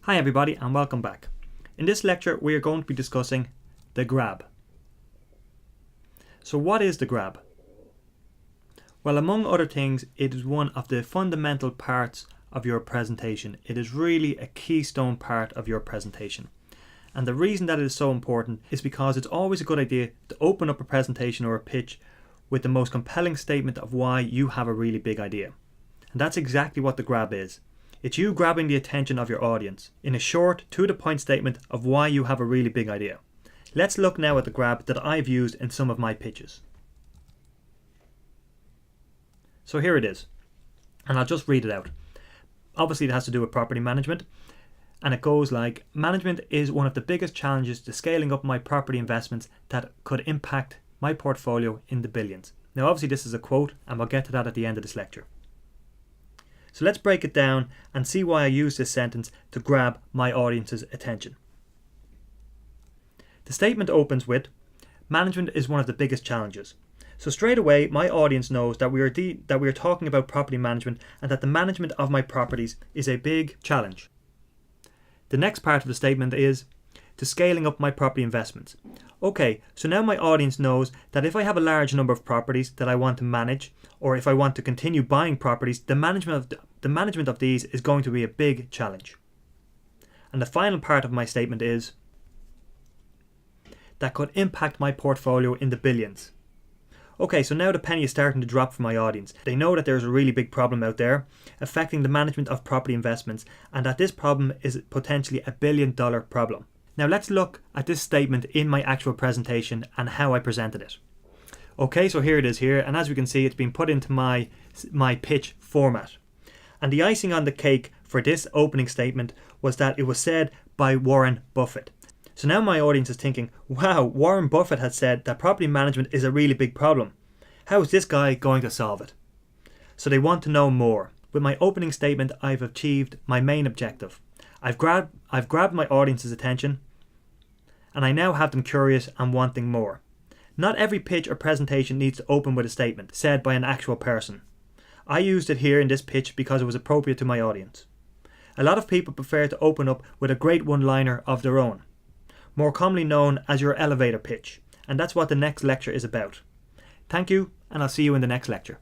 Hi everybody and welcome back. In this lecture we are going to be discussing the grab. So what is the grab? Well, among other things, it is one of the fundamental parts of your presentation. It is really a keystone part of your presentation. And the reason that it is so important is because it's always a good idea to open up a presentation or a pitch with the most compelling statement of why you have a really big idea. And that's exactly what the grab is. It's you grabbing the attention of your audience in a short, to-the-point statement of why you have a really big idea. Let's look now at the grab that I've used in some of my pitches. So here it is, and I'll just read it out. Obviously it has to do with property management, and it goes like, management is one of the biggest challenges to scaling up my property investments that could impact my portfolio in the billions. Now obviously this is a quote, and we'll get to that at the end of this lecture. So let's break it down and see why I use this sentence to grab my audience's attention. The statement opens with, management is one of the biggest challenges. So straight away, my audience knows that we are talking about property management and that the management of my properties is a big challenge. The next part of the statement is, to scaling up my property investments. Okay, so now my audience knows that if I have a large number of properties that I want to manage, or if I want to continue buying properties, the management of these is going to be a big challenge. And the final part of my statement is, that could impact my portfolio in the billions. Okay, so now the penny is starting to drop for my audience. They know that there's a really big problem out there affecting the management of property investments, and that this problem is potentially $1 billion problem. Now let's look at this statement in my actual presentation and how I presented it. Okay, so here it is here, and as we can see, it's been put into my pitch format. And the icing on the cake for this opening statement was that it was said by Warren Buffett. So now my audience is thinking, wow, Warren Buffett has said that property management is a really big problem. How is this guy going to solve it? So they want to know more. With my opening statement, I've achieved my main objective. I've grabbed my audience's attention, and I now have them curious and wanting more. Not every pitch or presentation needs to open with a statement said by an actual person. I used it here in this pitch because it was appropriate to my audience. A lot of people prefer to open up with a great one-liner of their own, more commonly known as your elevator pitch, and that's what the next lecture is about. Thank you, and I'll see you in the next lecture.